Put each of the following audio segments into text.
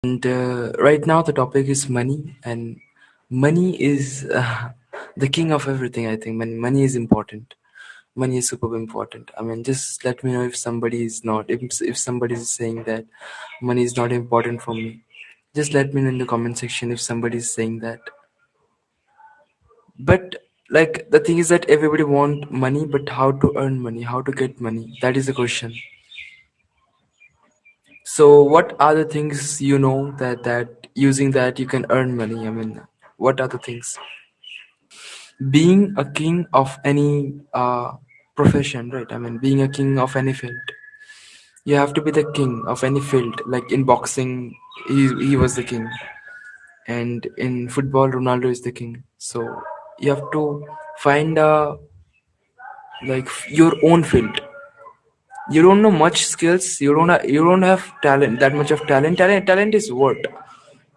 And right now, the topic is money, and money is the king of everything. I think money is important. Money is super important. I mean, just let me know if somebody is not. If somebody is saying that money is not important for me, just let me know in the comment section if somebody is saying that. But like the thing is that everybody want money, but how to earn money? How to get money? That is the question. So, what are the things that using that you can earn money? I mean, what are the things? Being a king of any profession, right? I mean, being a king of any field, you have to be the king of any field. Like in boxing, he was the king, and in football, Ronaldo is the king. So you have to find your own field. You don't know much skills. You don't have talent, that much of talent. Talent is what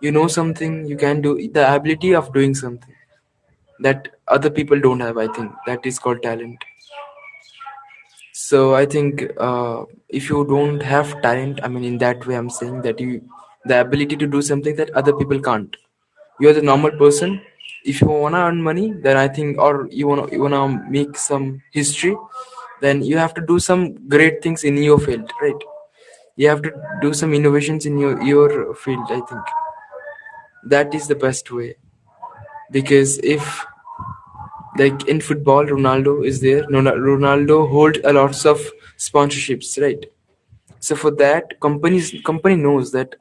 you know something you can do, the ability of doing something that other people don't have. I think that is called talent. So I think if you don't have talent, I mean, in that way I'm saying that you the ability to do something that other people can't. You're the normal person. If you want to earn money, then I think, or you want to make some history, then you have to do some great things in your field, right? You have to do some innovations in your field. I think that is the best way, because if, like in football, Ronaldo is there. Ronaldo holds a lots of sponsorships, right? So for that, company knows that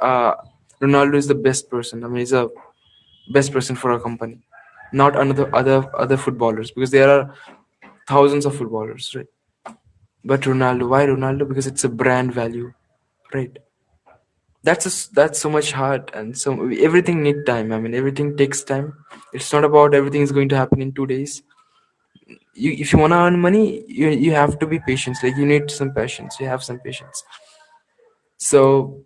Ronaldo is the best person. I mean, he's a best person for a company, not another other footballers, because there are thousands of footballers, right? But Ronaldo, why Ronaldo? Because it's a brand value, right? That's so much hard, and so everything need time. I mean, everything takes time. It's not about everything is going to happen in 2 days. If you want to earn money, you have to be patient. Like, you need some patience. You have some patience. So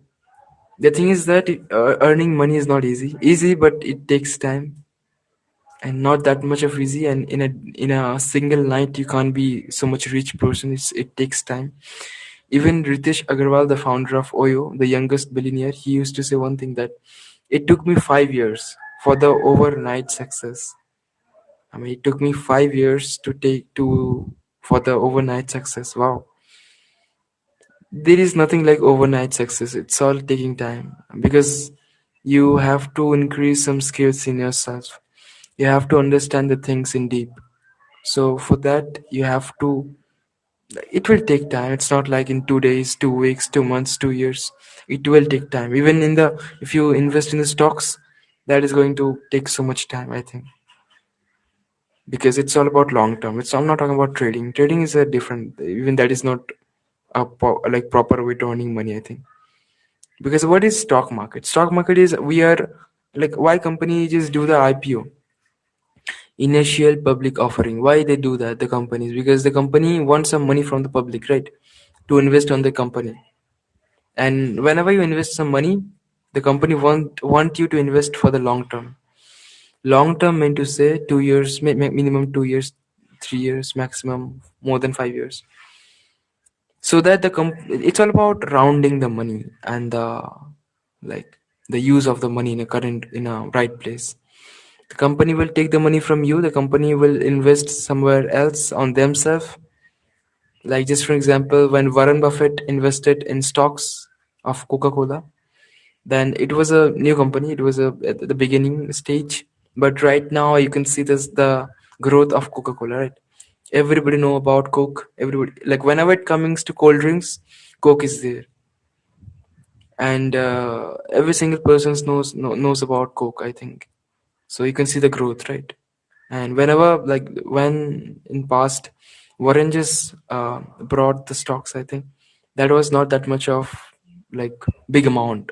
the thing is that earning money is not easy, but it takes time, and not that much of easy. And in a single night you can't be so much rich person. It takes time. Even Ritesh Agarwal, the founder of Oyo, the youngest billionaire, he used to say one thing, that it took me 5 years for the overnight success. I mean, it took me 5 years for the overnight success. Wow. There is nothing like overnight success. It's all taking time, because you have to increase some skills in yourself. You have to understand the things in deep. So for that, you have to. It will take time. It's not like in 2 days, 2 weeks, 2 months, 2 years. It will take time. Even if you invest in the stocks, that is going to take so much time, I think, because it's all about long term. I'm not talking about trading. Trading is a different. Even that is not like proper way to earning money, I think. Because what is stock market? Stock market is, we are like, why company just do the IPO, initial public offering? Why they do that, the companies? Because the company wants some money from the public, right, to invest on the company. And whenever you invest some money, the company want you to invest for the long term. Long term meant to say 2 years, minimum 2 years, 3 years, maximum more than 5 years. So that it's all about rounding the money, and like the use of the money in a right place. The company will take the money from you. The company will invest somewhere else on themselves. Like, just for example, when Warren Buffett invested in stocks of Coca-Cola, then it was a new company. It was at the beginning stage, but right now you can see the growth of Coca-Cola, right? Everybody know about Coke. Everybody, like, whenever it comes to cold drinks, Coke is there, and every single person knows about Coke, I think. So you can see the growth, right? And whenever, like, when in past Warren just brought the stocks, I think that was not that much of, like, big amount.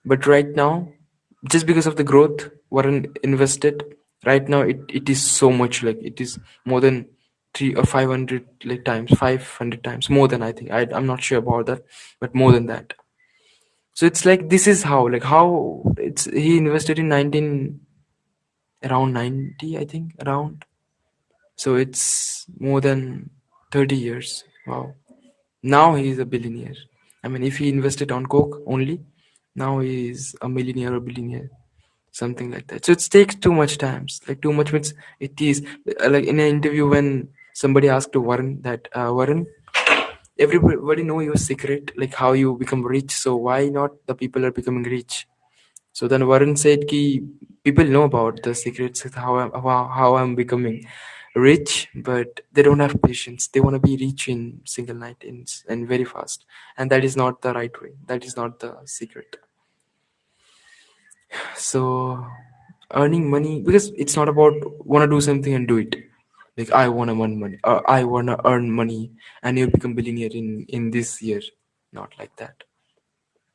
But right now, just because of the growth Warren invested, right now it is so much, like, it is more than 3 or 500, like, times, 500 times more than, I think. I'm not sure about that, but more than that. So it's like, this is how it's he invested in 19, around 90, I think, around. So it's more than 30 years. Wow. Now he is a billionaire. I mean, if he invested on Coke only, Now he's a millionaire or billionaire, something like that. So it takes too much times. Like too much means it is like in an interview when somebody asked to Warren that Warren, everybody know your secret, like how you become rich. So why not the people are becoming rich? So then Warren said, "Ki people know about the secrets of how I'm becoming rich, but they don't have patience. They want to be rich in single night and very fast, and that is not the right way. That is not the secret." So earning money, because it's not about want to do something and do it. Like I want to earn money, or I want to earn money, and you become billionaire in this year. Not like that.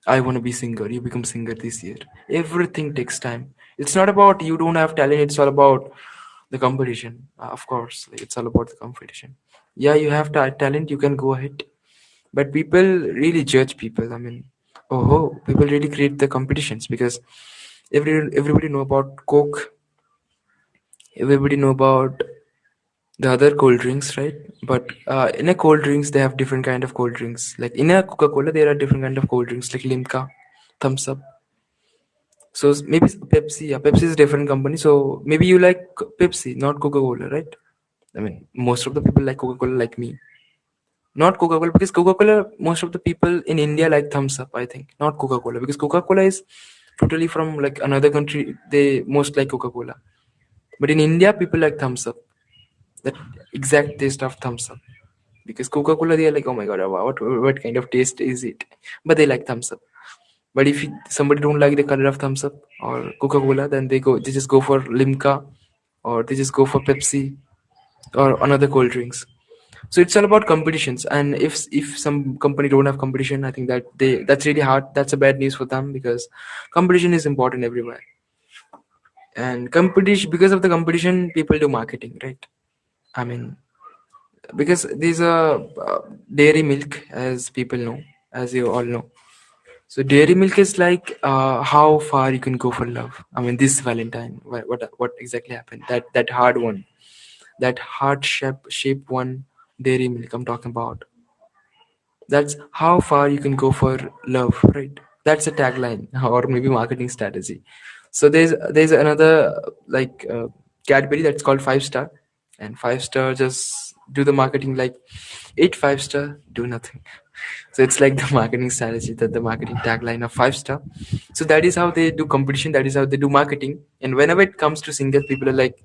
I want to be singer. You become singer this year. Everything takes time. It's not about you don't have talent. It's all about the competition. Of course, like, it's all about the competition. Yeah, you have talent. You can go ahead, but people really judge people. I mean, oh, people really create the competitions because everybody know about Coke. Everybody know about the other cold drinks, right? But in a cold drinks, they have different kind of cold drinks. Like in a Coca Cola, there are different kind of cold drinks, like Limca, Thumbs Up. So maybe Pepsi, yeah, Pepsi is a different company. So maybe you like Pepsi, not Coca Cola, right? I mean, most of the people like Coca Cola, like me. Not Coca Cola, because Coca Cola, most of the people in India like Thumbs Up, I think. Not Coca Cola, because Coca Cola is totally from like another country. They most like Coca Cola. But in India, people like Thumbs Up. That exact taste of Thumbs Up. Because Coca Cola, they are like, oh my god, what kind of taste is it? But they like Thumbs Up. But if somebody don't like the color of Thumbs Up or Coca Cola, then they just go for Limca, or they just go for Pepsi or another cold drinks. So it's all about competitions. And if some company don't have competition, I think that's really hard. That's a bad news for them, because competition is important everywhere. And competition, because of the competition, people do marketing, right? I mean, because there's a dairy milk, as people know, as you all know. So dairy milk is like how far you can go for love. I mean, this Valentine, what exactly happened? That hard one, that heart shape one, dairy milk I'm talking about. That's how far you can go for love, right? That's a tagline or maybe marketing strategy. So there's another like Cadbury that's called Five Star, and Five Star just do the marketing like eat Five Star, do nothing. So it's like the marketing strategy, that the marketing tagline of Five Star. So that is how they do competition. That is how they do marketing. And whenever it comes to singles, people are like,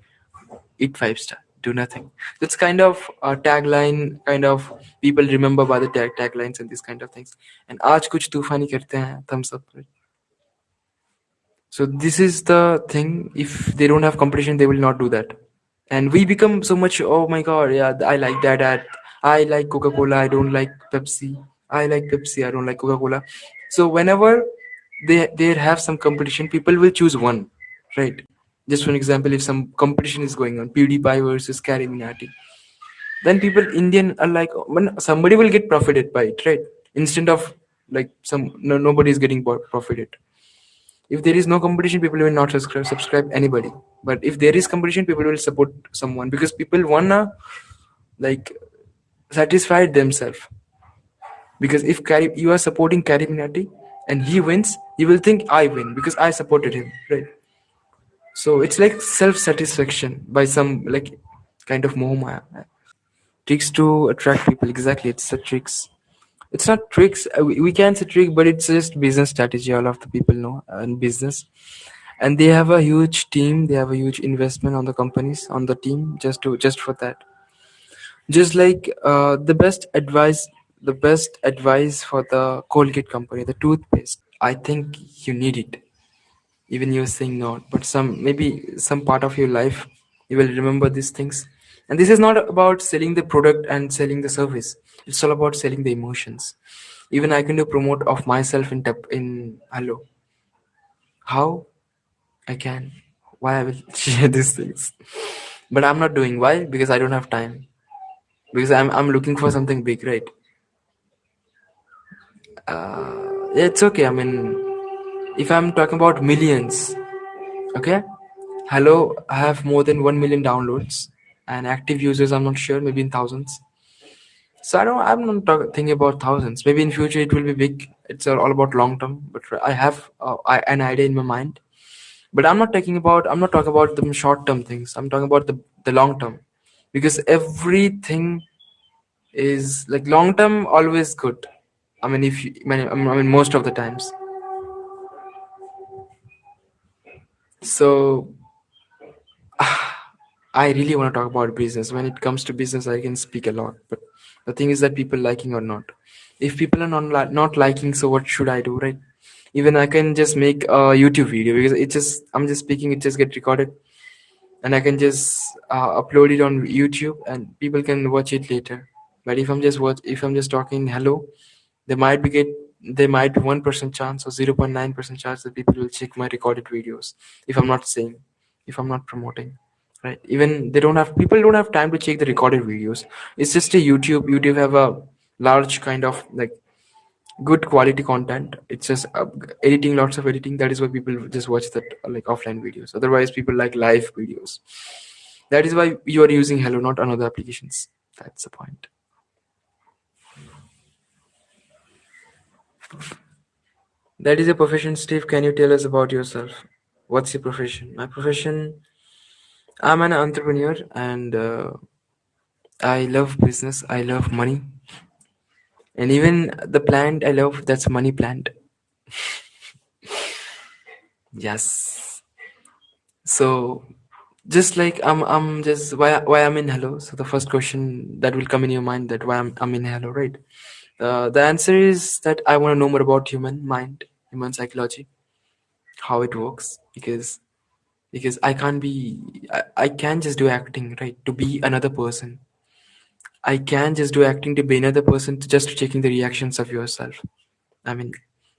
eat Five Star, do nothing. It's kind of a tagline, kind of people remember by the taglines and these kind of things. And आज कुछ तूफानी करते हैं, thumbs up. Right? So this is the thing. If they don't have competition, they will not do that. And we become so much. Oh my god, yeah, I like that ad. I like Coca Cola. I don't like Pepsi. I like Pepsi. I don't like Coca Cola. So whenever they have some competition, people will choose one, right? Just for an example, if some competition is going on, PewDiePie versus Carrie Minati, then people Indian are like, when somebody will get profited by it, right? Instead of like nobody is getting profited. If there is no competition, people will not subscribe anybody. But if there is competition, people will support someone, because people wanna like satisfy themselves. Because if you are supporting Karim and he wins, you will think I win because I supported him, right? So it's like self-satisfaction by some like kind of mohmaya. Tricks to attract people. Exactly, it's the tricks. It's not tricks. We can say trick, but it's just business strategy. All of the people know in business, and they have a huge team. They have a huge investment on the companies, on the team, just for that. Just like the best advice for the Colgate company, the toothpaste. I think you need it. Even you're saying not, but maybe some part of your life you will remember these things. And this is not about selling the product and selling the service. It's all about selling the emotions. Even I can do promote of myself in Hello. How I can? Why I will share these things? But I'm not doing. Why? Because I don't have time. Because I'm looking for something big, right? It's okay. I mean, if I'm talking about millions, okay. Hello, I have more than 1 million downloads and active users. I'm not sure, maybe in thousands. So I'm not thinking about thousands. Maybe in future it will be big. It's all about long term. But I have an idea in my mind. But I'm not talking about the short term things. I'm talking about the long term, because everything is like long term always good. I mean, if you, I mean most of the times. So I really want to talk about business. When it comes to business, I can speak a lot. But the thing is that people liking or not. If people are not liking, so what should I do, right? Even I can just make a YouTube video, because I'm just speaking, it just get recorded, and I can just upload it on YouTube, and people can watch it later. But if I'm just talking hello, there might be get there might be 1% chance or 0.9% chance that people will check my recorded videos if I'm not saying, if I'm not promoting, right? Even they don't have people don't have time to check the recorded videos. It's just a YouTube have a large kind of like good quality content. It's just editing, lots of editing. That is why people just watch that like offline videos. Otherwise people like live videos. That is why you are using hello, not another applications. That's the point. That is a profession. Steve, can you tell us about yourself? What's your profession? My profession, I'm an entrepreneur, and I love business. I love money. And even the plant I love, that's money plant. Yes. So just like I'm just why I'm in hello. So the first question that will come in your mind, that why I'm in hello, right? The answer is that I want to know more about human mind, human psychology, how it works, because I can't just do acting, right, to be another person. I can just do acting to be another person, to just checking the reactions of yourself. I mean,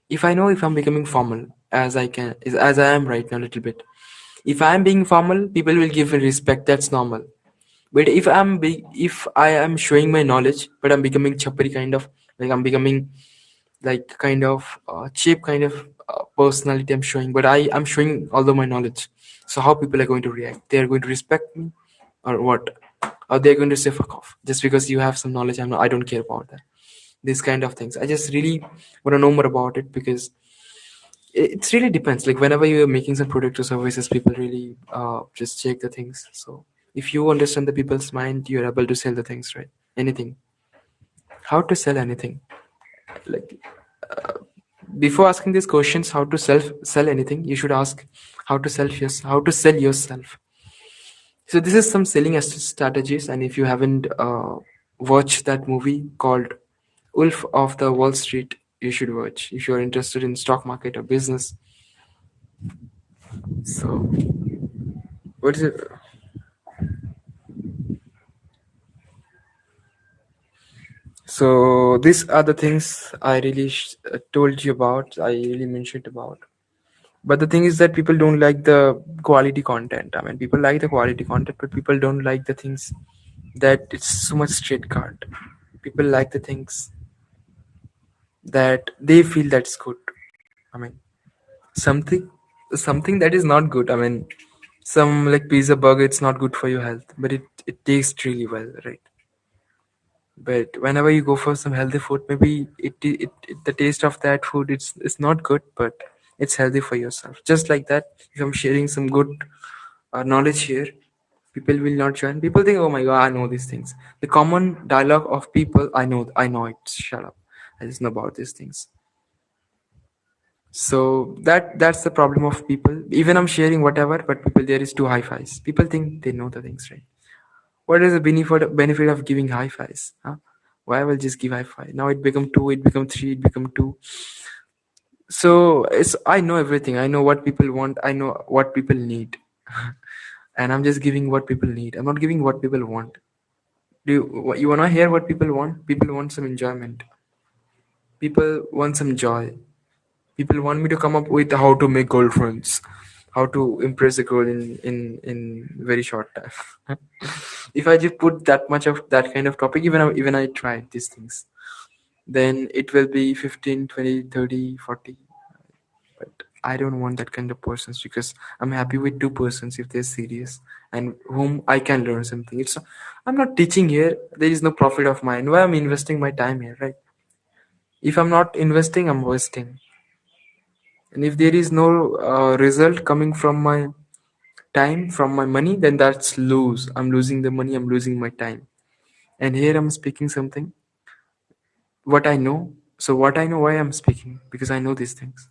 if I know if I'm becoming formal, as I am right now a little bit, if I'm being formal, people will give me respect, that's normal. But if I am showing my knowledge, but I'm becoming chapri kind of, like I'm becoming like kind of cheap kind of personality I'm showing, but I'm showing all of my knowledge. So how people are going to react? They are going to respect me, or what? Or they're going to say fuck off just because you have some knowledge. I don't care about that. These kind of things. I just really want to know more about it, because it's really depends. Like whenever you're making some product or services, people really just check the things. So if you understand the people's mind, you're able to sell the things, right? Anything. How to sell anything? Like before asking these questions, how to sell anything, you should ask how to sell yourself. So this is some selling strategies, and if you haven't watched that movie called Wolf of the Wall Street, you should watch if you're interested in stock market or business. So what is it? So these are the things I really told you about. I really mentioned about. But the thing is that people don't like the quality content. I mean, people like the quality content, but people don't like the things that it's so much straight cut. People like the things that they feel that's good. I mean, something something that is not good. I mean, some like pizza burger, it's not good for your health, but it tastes really well, right? But whenever you go for some healthy food, maybe the taste of that food, it's not good, but it's healthy for yourself. Just like that, if I'm sharing some good knowledge here, people will not join. People think, oh my god, I know these things. The common dialogue of people, I know it. Shut up, I just know about these things. So that's the problem of people. Even I'm sharing whatever, but people, there is two high fives. People think they know the things, right? What is the benefit of giving high fives? Huh? Why will just give high five? Now it become two, it become three, it become two. So it's I know everything. I know what people want. I know what people need, and I'm just giving what people need. I'm not giving what people want. You wanna hear what people want? People want some enjoyment. People want some joy. People want me to come up with how to make girlfriends, how to impress a girl in very short time. If I just put that much of that kind of topic, even I tried these things, then it will be 15, 20, 30, 40. But I don't want that kind of persons, because I'm happy with two persons if they're serious and whom I can learn something. I'm not teaching here. There is no profit of mine. Why I'm investing my time here, right? If I'm not investing, I'm wasting. And if there is no result coming from my time, from my money, then that's lose. I'm losing the money, I'm losing my time. And here I'm speaking something what I know. So what I know, why I'm speaking, because I know these things.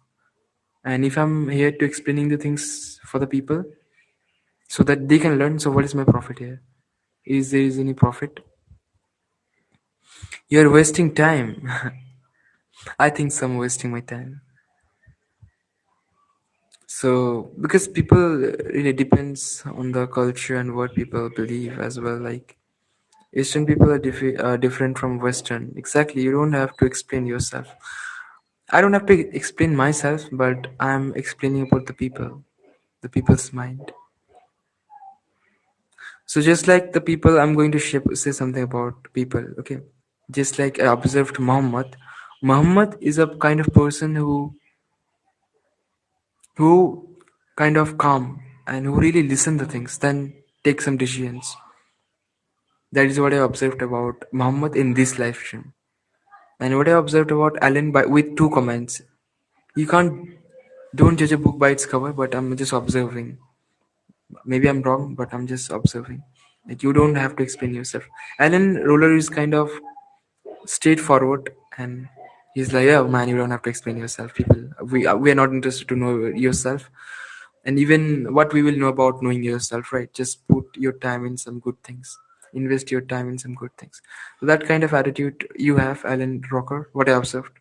And if I'm here to explaining the things for the people so that they can learn, so what is my profit here? Is there is any profit? You're wasting time. I think some wasting my time. So because people really depends on the culture and what people believe as well. Like Eastern people are different from Western. Exactly. You don't have to explain yourself. I don't have to explain myself, but I'm explaining about the people, the people's mind. So just like the people, I'm going to say something about people. Okay. Just like I observed Muhammad. Muhammad is a kind of person who kind of calm and who really listen the things, then take some decisions. That is what I observed about Muhammad in this live stream. And what I observed about Alan by with two comments. You can't don't judge a book by its cover, but I'm just observing. Maybe I'm wrong, but I'm just observing. Like you don't have to explain yourself. Alan Roller is kind of straightforward, and he's like, "Yeah, man, you don't have to explain yourself. People, we are not interested to know yourself, and even what we will know about knowing yourself, right? Just put your time in some good things. Invest your time in some good things." So that kind of attitude you have, Alan Rocker. What I observed.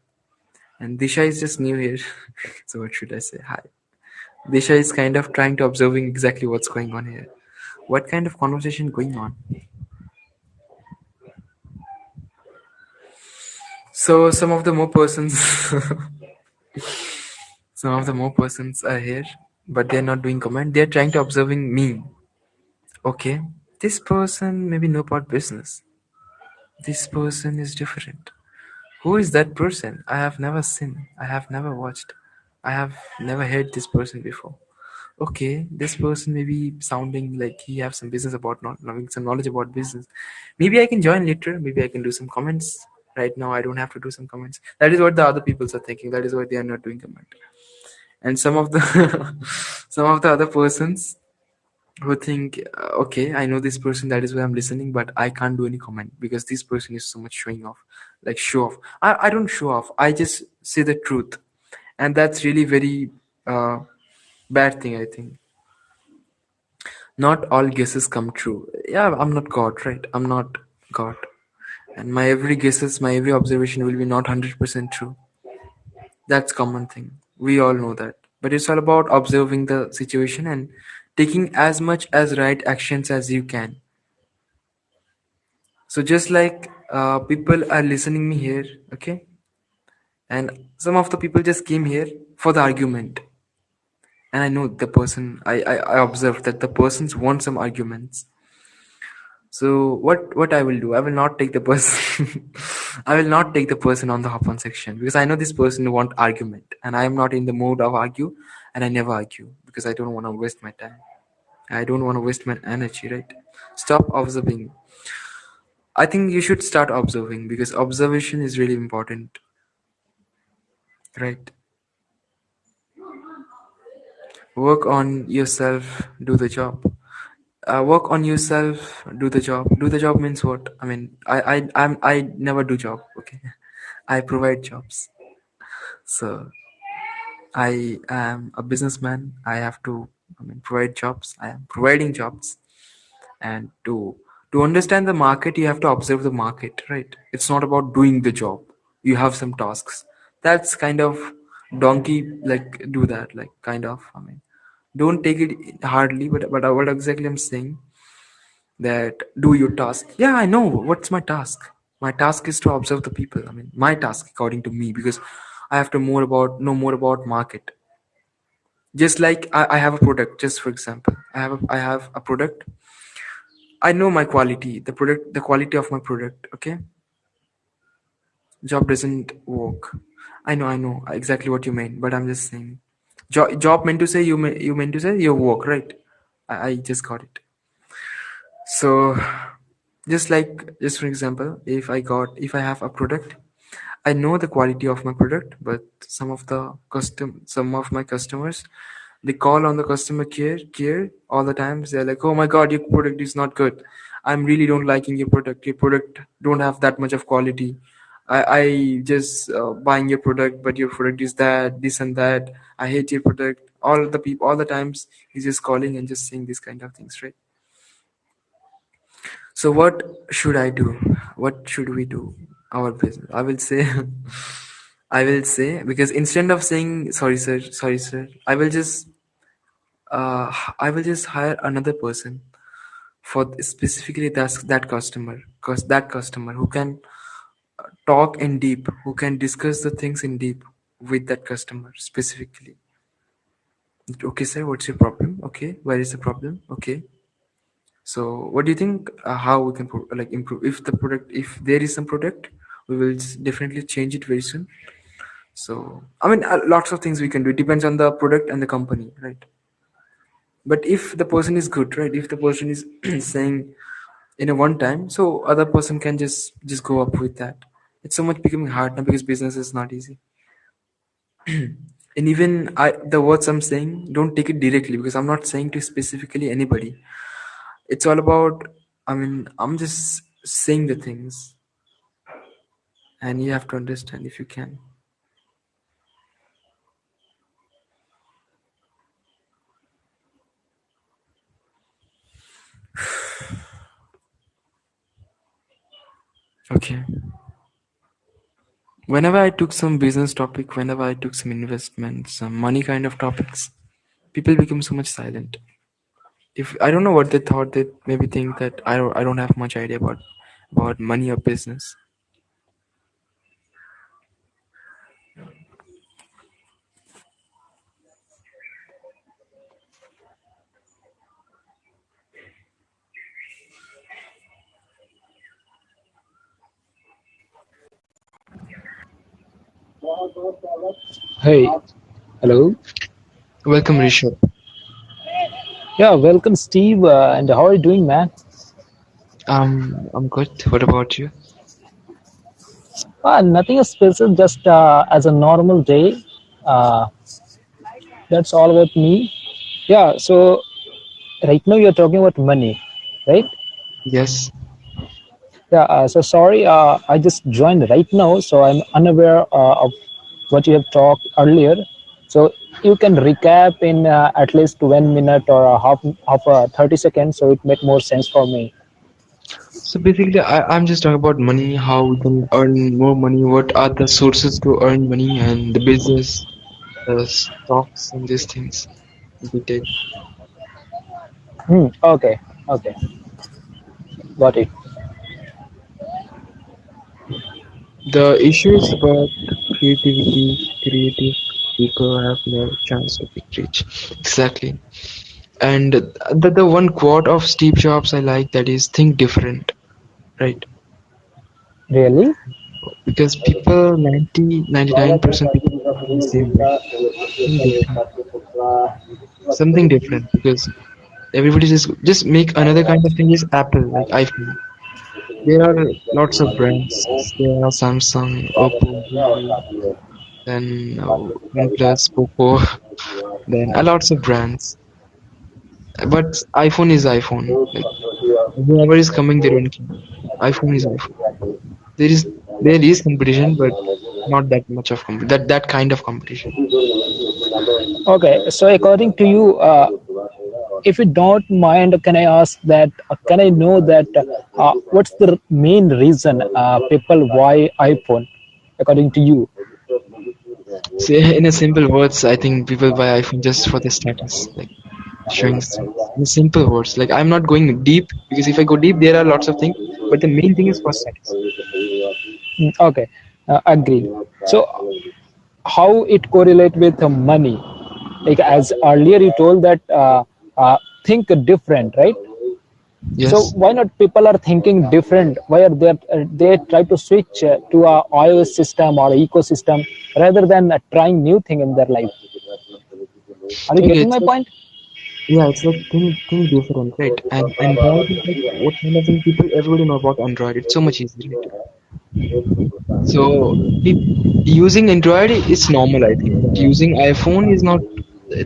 And Disha is just new here. So what should I say? Hi. Disha is kind of trying to observing exactly what's going on here. What kind of conversation going on? So some of the more persons some of the more persons are here, but they're not doing comment. They're trying to observing me. Okay. This person maybe know about business. This person is different. Who is that person? I have never seen. I have never watched. I have never heard this person before. Okay, this person may be sounding like he have some business about not having some knowledge about business. Maybe I can join later. Maybe I can do some comments. Right now, I don't have to do some comments. That is what the other people are thinking. That is why they are not doing comment. And some of the some of the other persons who think, okay, I know this person. That is why I'm listening, but I can't do any comment because this person is so much showing off, like show off. I don't show off. I just say the truth, and that's really very bad thing. I think not all guesses come true. Yeah, I'm not God, right? I'm not God. And my every guesses, my every observation will be not 100% true. That's common thing. We all know that. But it's all about observing the situation and taking as much as right actions as you can. So just like people are listening me here, okay? And some of the people just came here for the argument. And I know the person, I observed that the persons want some arguments. So what I will do? I will not take the person. I will not take the person on the hop on section because I know this person want argument, and I am not in the mood of argue, and I never argue because I don't want to waste my time. I don't want to waste my energy. Right? Stop observing. I think you should start observing because observation is really important. Right? Work on yourself. Do the job. Work on yourself. Do the job. Do the job means what? I mean, I never do job. Okay, I provide jobs. So I am a businessman. I have to, I mean, provide jobs. I am providing jobs, and to understand the market, you have to observe the market, right? It's not about doing the job. You have some tasks. That's kind of donkey like do that like kind of. I mean, don't take it hardly, but what exactly I'm saying that do your task. Yeah, I know what's my task. My task is to observe the people. I mean, my task according to me because I have to more about know more about market. Just like I have a product, just for example, I have a product. I know my quality, the quality of my product. Okay, job doesn't work. I know exactly what you mean, but I'm just saying, job meant to say you meant to say your work, right? I just got it. So just for example, if I have a product, I know the quality of my product, but some of my customers, they call on the customer care all the times. They're like, "Oh my God, your product is not good. I'm really don't liking your product. Your product don't have that much of quality. I just buying your product, but your product is that this and that. I hate your product." All the times he's just calling and just saying these kind of things, right? So what should I do? What should we do? Our business. I will say, I will say, because instead of saying sorry sir, I will just hire another person for specifically that customer, cause that customer who can talk in deep, who can discuss the things in deep with that customer specifically. Okay, sir, what's your problem? Okay, where is the problem? Okay, so, what do you think? How we can like improve? If the product, if there is some product, we will definitely change it very soon. So, I mean, lots of things we can do. It depends on the product and the company, right? But if the person is good, right? If the person is saying in a one time, so other person can just go up with that. It's so much becoming hard now because business is not easy. And even the words I'm saying, don't take it directly because I'm not saying to specifically anybody. It's all about, I mean, I'm just saying the things and you have to understand if you can. Okay. Whenever I took some business topic, whenever I took some investment, some money kind of topics, people become so much silent. If I don't know what they thought, they maybe think that I don't have much idea about money or business. Hey, hello. Welcome, Rishabh. Yeah, welcome, Steve. And how are you doing, man? I'm good. What about you? Nothing special, just as a normal day. Uh, that's all about me. Yeah, so right now you're talking about money, right? Yes. Yeah, so sorry, I just joined right now, so I'm unaware of what you have talked earlier. So you can recap in at least 1 minute or half 30 seconds, so it make more sense for me. So basically, I'm just talking about money, how we can earn more money, what are the sources to earn money, and the business, the stocks, and these things in detail. Okay, okay, got it. The issue is about creativity. Creative people have more chance of reach. Exactly. And the one quote of Steve Jobs I like that is think different, right? Really? Because people 99% people think the same way. Think different. Something different because everybody just make another kind of thing is Apple, like iPhone. There are lots of brands. There are Samsung, Oppo, Vivo, then OnePlus, Poco, then a lots of brands. But iPhone is iPhone. Like whoever is coming, they don't care. iPhone is iPhone. There is there is competition, but not that much of that kind of competition. Okay, so according to you, if you don't mind, can I ask that? Can I know that? What's the main reason people buy iPhone, according to you? So in a simple words, I think people buy iPhone just for the status, like showing status. In simple words, like I'm not going deep because if I go deep, there are lots of things. But the main thing is for status. Okay, agreed. So, how it correlate with money? Like as earlier you told that think different, right? So Yes. why not people are thinking different? Why are they try to switch to a iOS system or ecosystem rather than trying new thing in their life? Are you Okay, getting it's my like point? yeah, it's like think different, right? And Android is like what kind of thing people everybody know about Android. It's so much easy, right? So using Android is normal, I think, but using iPhone is not.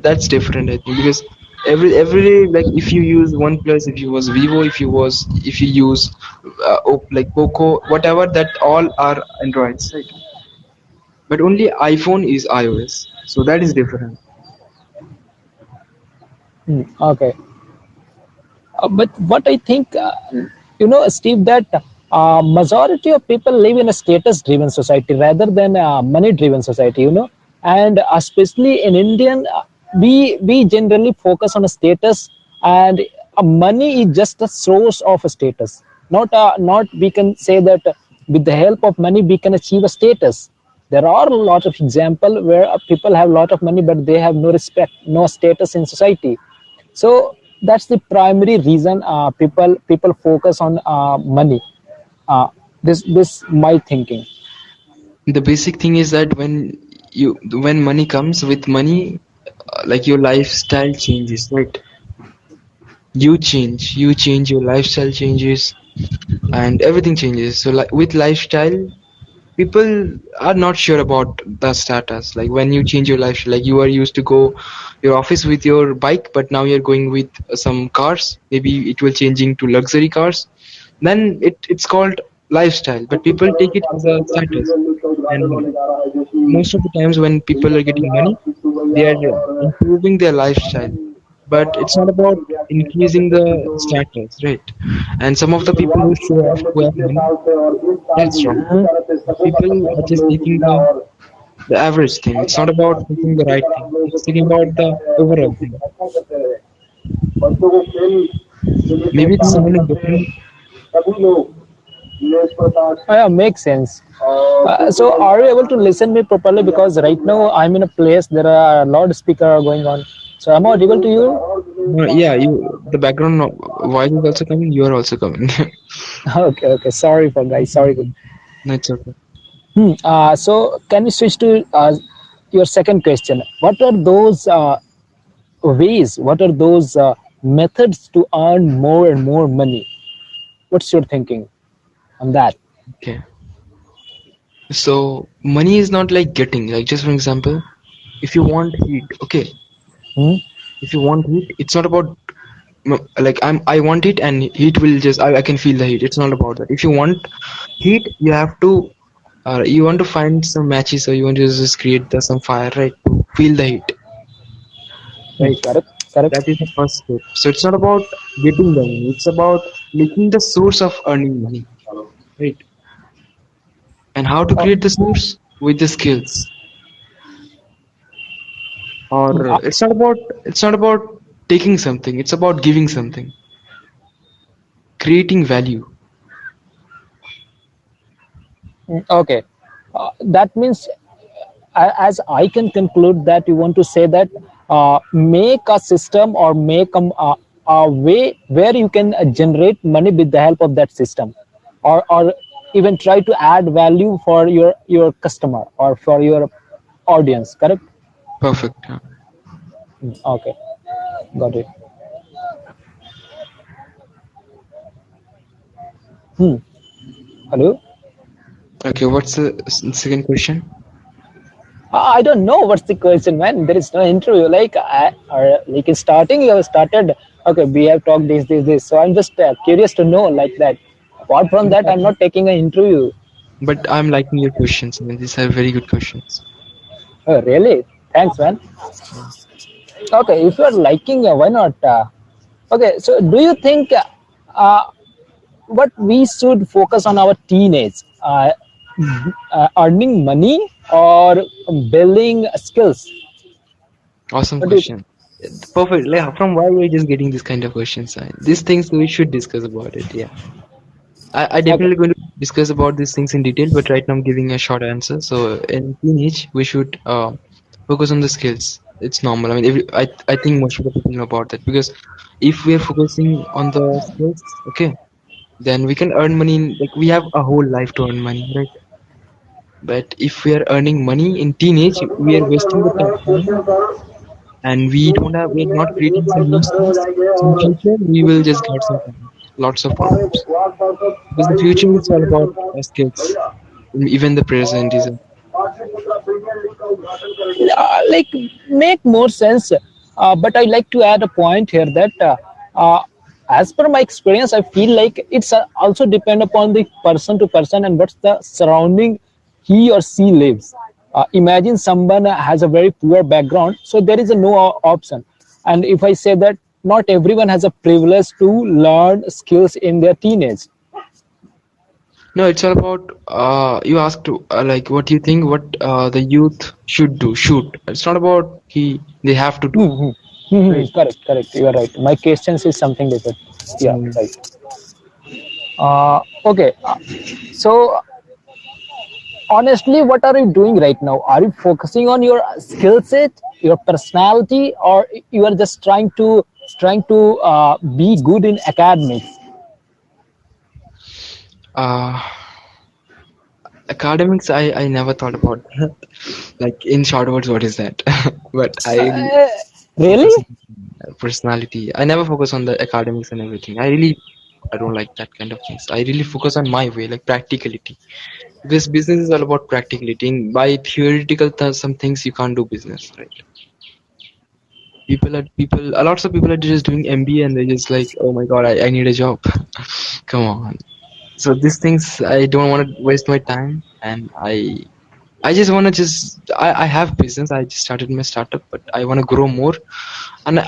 That's different, I think, because every like if you use OnePlus, if you was Vivo, if you use like Poco, whatever, that all are Androids, right? But only iPhone is iOS, so that is different. Okay. But what I think, Steve, that majority of people live in a status-driven society rather than a money-driven society. And especially in Indian, we generally focus on a status, and money is just a source of a status. Not we can say that with the help of money we can achieve a status. There are a lot of example where people have a lot of money but they have no respect, no status in society. So that's the primary reason people focus on money. This my thinking. The basic thing is that when money comes with money, like your lifestyle changes, right? You change, your lifestyle changes, and everything changes. So like with lifestyle, people are not sure about the status. Like when you change your lifestyle, like you are used to go your office with your bike, but now you're going with some cars. Maybe it will changing to luxury cars. Then it's called lifestyle, but people take it as a status. And most of the times when people are getting money, they are improving their lifestyle, but it's not about increasing the status, right? And some of the people who show off, who have money, that's wrong. People are just taking the average thing. It's not about taking the right thing, it's taking about the overall thing. Maybe it's sounding different. Yeah, makes sense. So are you able to listen me properly? Because right now I'm in a place there are loudspeaker going on. So am I audible to you? Yeah, you, the background voice is also coming, you are also coming. Okay, okay. Sorry for guys. Sorry. No, it's okay. So can we switch to your second question? What are those ways? What are those methods to earn more and more money? What's your thinking on that? Okay, so money is not like getting, like just for example, if you want heat, okay, Hmm? if you want heat, it's not about like I want it and heat will just I can feel the heat. It's not about that. If you want heat, you have to you want to find some matches, or you want to just create some fire, right, to feel the heat, right? Correct. Correct. That is the first step. So it's not about getting the money, it's about making the source of earning money, right? And how to Uh, create the source with the skills. Or uh, it's not about taking something, it's about giving something, creating value. okay. That means, as I can conclude, that you want to say that make a system or make a way where you can generate money with the help of that system, or even try to add value for your customer or for your audience. Correct? Perfect. Yeah. Okay, got it. Hello. Okay, what's the second question? I don't know what's the question, man. There is no interview. Like in starting, you have started. Okay, we have talked this. So I'm just curious to know like that. Apart from But, that, I'm not taking an interview. but I'm liking your questions. I mean, these are very good questions. Oh, really? Thanks, man. Yeah. Okay, if you are liking, why not? Okay, so do you think what we should focus on our teenage, earning money or building skills? Awesome What do you think? question. Perfect. Like, from why we're just getting this kind of questions? These things we should discuss about it. Yeah. I Okay. definitely going to discuss about these things in detail, but right now I'm giving a short answer. So in teenage, we should focus on the skills. It's normal. I mean, I think most of the people know about that, because if we are focusing on the skills, okay, then we can earn money. Like we have a whole life to earn money, right? But if we are earning money in teenage, we are wasting the time, and we're not creating some new skills. So in future, we will just get some problems, lots of problems, because the future is all about skills. Even the present is Like make more sense. But I like to add a point here that as per my experience, I feel like it's also depend upon the person to person and what's the surrounding he or she lives. Imagine someone has a very poor background, so there is a no option. And if I say that not everyone has a privilege to learn skills in their teenage. no. It's all about you asked to like what you think what the youth should do. Should it's not about they have to do. Hmm. Hmm. Right. Correct, correct. You are right. My questions is something different. Yeah, Mm. right. Okay. So honestly, what are you doing right now? Are you focusing on your skill set, your personality, or you are just trying to be good in academics? Uh, Academics, I never thought about that. Like in short words, what is that? But I really Uh, really? focus on personality. I never focus on the academics and everything. I don't like that kind of things. I really focus on my way, like practicality. Because business is all about practicality. By theoretical some things you can't do business, right? A lots of people are just doing MBA and they're just like, oh my god, I need a job. Come on. So these things I don't want to waste my time, and I just want to I have business. I just started my startup, but I want to grow more, and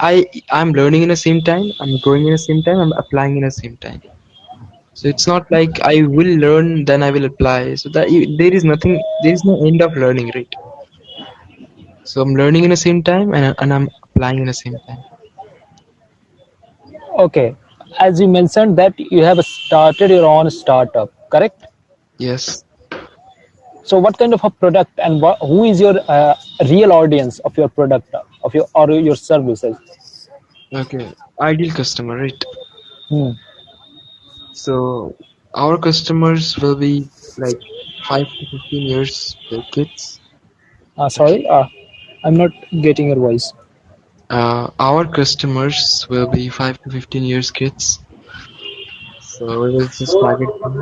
I'm learning in the same time. I'm growing in the same time. I'm applying in the same time. So it's not like I will learn then I will apply. So there is nothing. There is no end of learning, right? So I'm learning in the same time, and I'm applying in the same time. Okay. As you mentioned that you have started your own startup, correct? Yes. So what kind of a product and who is your real audience of your product of your or your services? Okay. Ideal customer, right? Hmm. So our customers will be like 5 to 15 years, the kids. Okay. Sorry, I'm not getting your voice. Our customers will be 5 to 15 years kids. So we will just target them.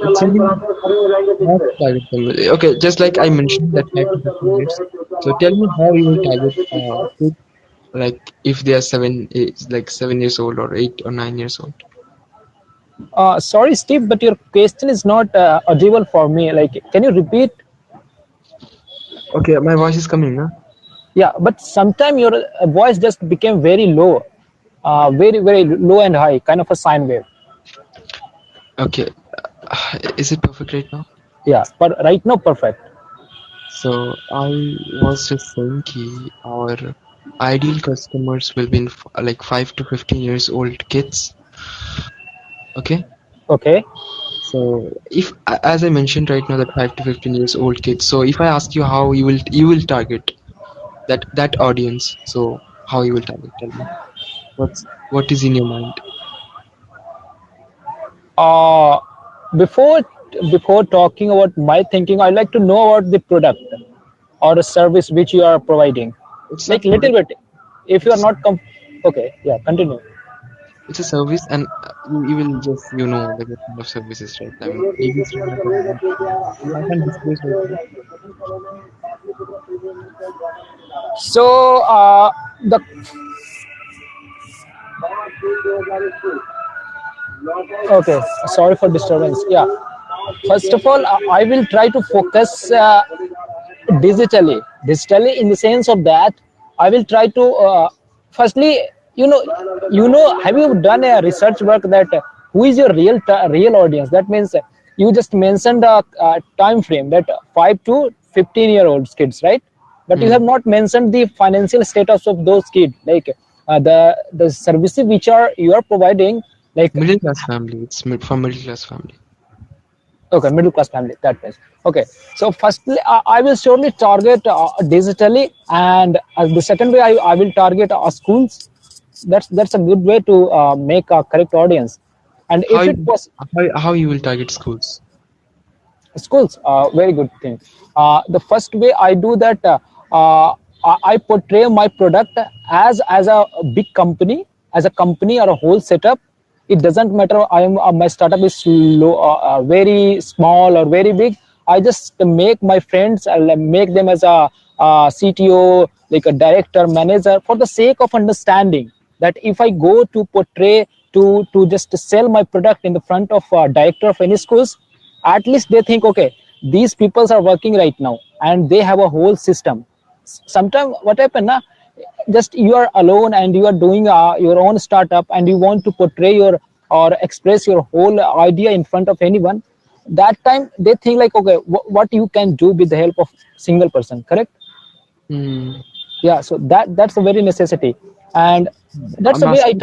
And it's really hard to target them. Okay, just like I mentioned that 5 to 15 years. So tell me how you will target kids, like if they are like 7 years old or 8 or 9 years old. Sorry, Steve, but your question is not audible for me. Like, can you repeat? Okay, my voice is coming, huh? Yeah, but sometime your voice just became very low, very low and high, kind of a sine wave. Okay, is it perfect right now? Yeah, but right now, perfect. So I was just saying ki our ideal customers will be like 5 to 15 years old kids. Okay. Okay. So if as I mentioned right now that 5 to 15 years old kids. So if I ask you how you will target that audience. So how you will target? Tell me. What is in your mind? Uh, before before talking about my thinking, I'd like to know about the product or the service which you are providing. It's Like not little product. bit. If you are It's not okay, yeah, continue. it's a service, and you will just like what kind of services, right? I mean, ABC has a lot of services. I can disclose right now. So the okay, sorry for disturbance. Yeah, first of all, I will try to focus digitally in the sense of that I will try to firstly, you know have you done a research work that who is your real audience? That means you just mentioned a, time frame that 5 to 15-year olds kids, right? But you Hmm. have not mentioned the financial status of those kids, like the services which are you are providing, like Middle class family. It's from middle class family. okay, middle class family. That means okay. So firstly, I will surely target digitally, and the second way I will target schools. That's a good way to make a correct audience. And How if it you, was how you will target schools? schools, very good thing. The first way I do that, I portray my product as a big company, as a company or a whole setup. It doesn't matter I am my startup is very small or very big. I just make my friends, I'll make them as a CTO, like a director, manager, for the sake of understanding that if I go to portray to just sell my product in the front of a director of any schools, at least they think, okay, these peoples are working right now and they have a whole system. Sometimes what happen na, just you are alone and you are doing your own startup and you want to portray your or express your whole idea in front of anyone, that time they think like, okay, what you can do with the help of single person, correct? Hmm. Yeah, so that's a very necessity, and that's I'm the way I asking.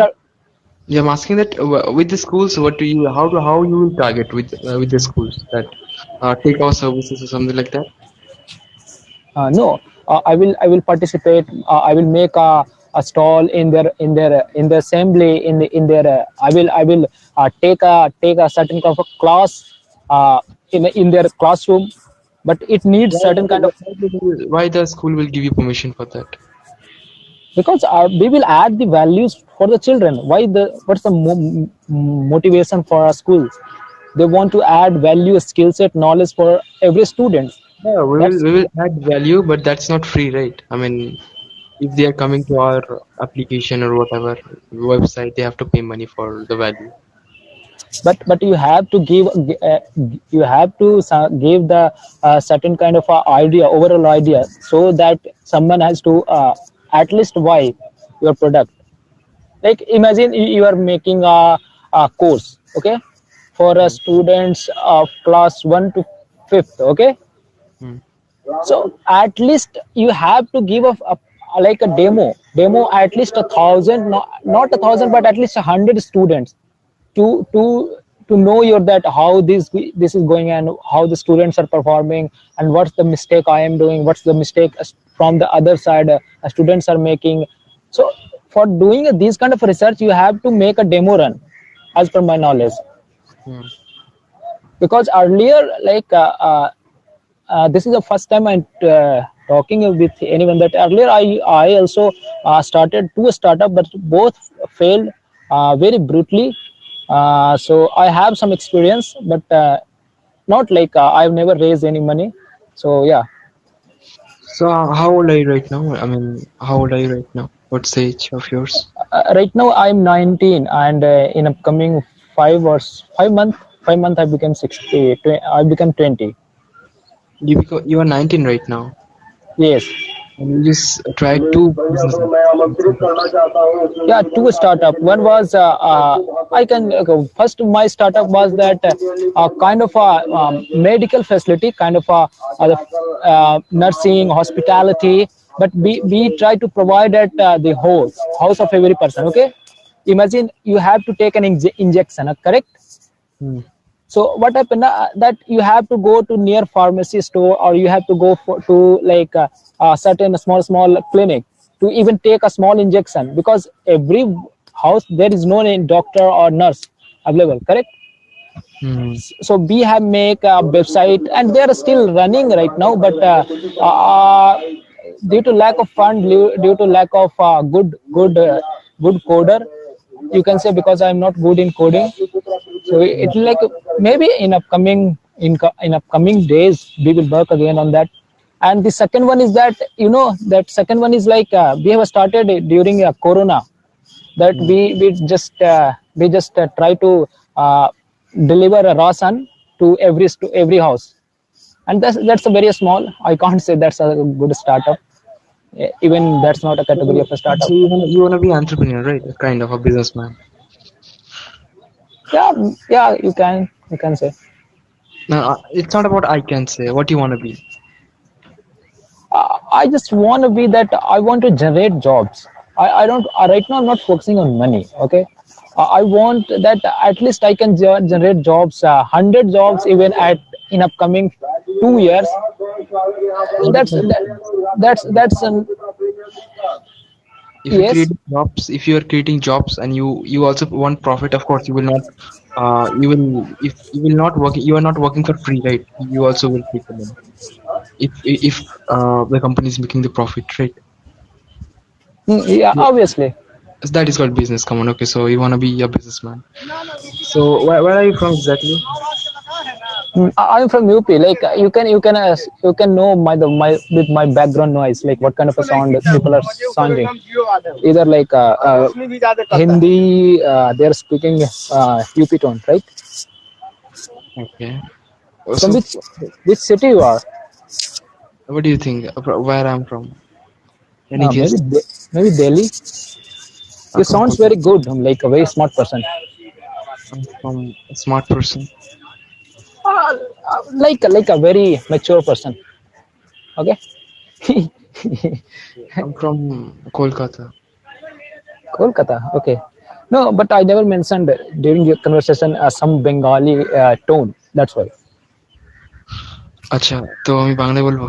Yeah, I'm asking that with the schools, what do you how you will target with the schools that take our services or something like that? no, I will participate. I will make a stall in the assembly in their. I will take a certain kind of a class in their classroom, but it needs Why certain kind of, why the school will give you permission for that? because we will add the values for the children. What's the motivation for our schools? They want to add value, skill set, knowledge for every student. Yeah, That's we will add value, but that's not free, right? I mean, if they are coming to our application or whatever website, they have to pay money for the value. but you have to give you have to give the certain kind of idea, overall idea, so that someone has to at least buy your product. Like imagine you are making a course, okay, for Mm, students of class 1 to 5th, okay. mm, So at least you have to give like a demo at least 1,000, not 1,000 but at least 100 students to know your that how this is going and how the students are performing and what's the mistake I am doing, what's the mistake from the other side students are making. So for doing this kind of research you have to make a demo run, as per my knowledge. mm. Because earlier, like this is the first time I'm talking with anyone, that earlier I also started two startup, but both failed very brutally. So I have some experience, but not like I've never raised any money. So yeah, So how old are you right now? I mean, how old are you right now? What's the age of yours? right now I'm 19, and in upcoming 5 month I became 60. I become 20. You are 19 right now, Yes. and you just tried two business startups. Yeah, two startup. One was I can first my startup was that kind of a medical facility, kind of a nursing, hospitality, but we try to provide at the house of every person. Okay, imagine you have to take an injection, correct? Hmm. So what happened that you have to go to near pharmacy store, or you have to go to like a certain small clinic to even take a small injection, because every house there is no doctor or nurse available, correct? Hmm. So we have make a website and they are still running right now, but due to lack of fund, due to lack of good coder, you can say, because I'm not good in coding. So it's like maybe in upcoming days we will work again on that. And the second one is that, that second one is like we have started it during corona, that Hmm. we just try to uh, deliver a rasan to every house. And that's a very small, I can't say that's a good startup. Even that's not a category of a startup. So you wanna be entrepreneur, right? Kind of a businessman. Yeah, yeah, you can say. No, it's not about I can say what you wanna be. I just want to be that I want to generate jobs. I don't right now I'm not focusing on money. Okay, I want that at least I can generate jobs, 100 jobs even at in upcoming 2 years. What That's about that's an if you create yes. jobs? If you are creating jobs and you also want profit, of course you will not. You will if you will not work. You are not working for free, right? You also will take the money. If the company is making the profit, right? Yeah, Yeah. obviously. That is called business. Come on, okay. So you wanna be a businessman. So where are you from exactly? I'm from UP. Like you can know my with my background noise, like what kind of a sound people are sounding. Either like Hindi, they're speaking UP tone, right? Okay. From So, which city you are? what do you think? Where I'm from? Any guess? Maybe Delhi. You I'm from sounds very Kolkata. good, like a very smart person. I'm from a smart person. Like a very mature person. Okay. I'm from Kolkata. Kolkata. Okay. No, but I never mentioned during your conversation some Bengali tone. That's why. আচ্ছা তো আমি বাংলায় বলবো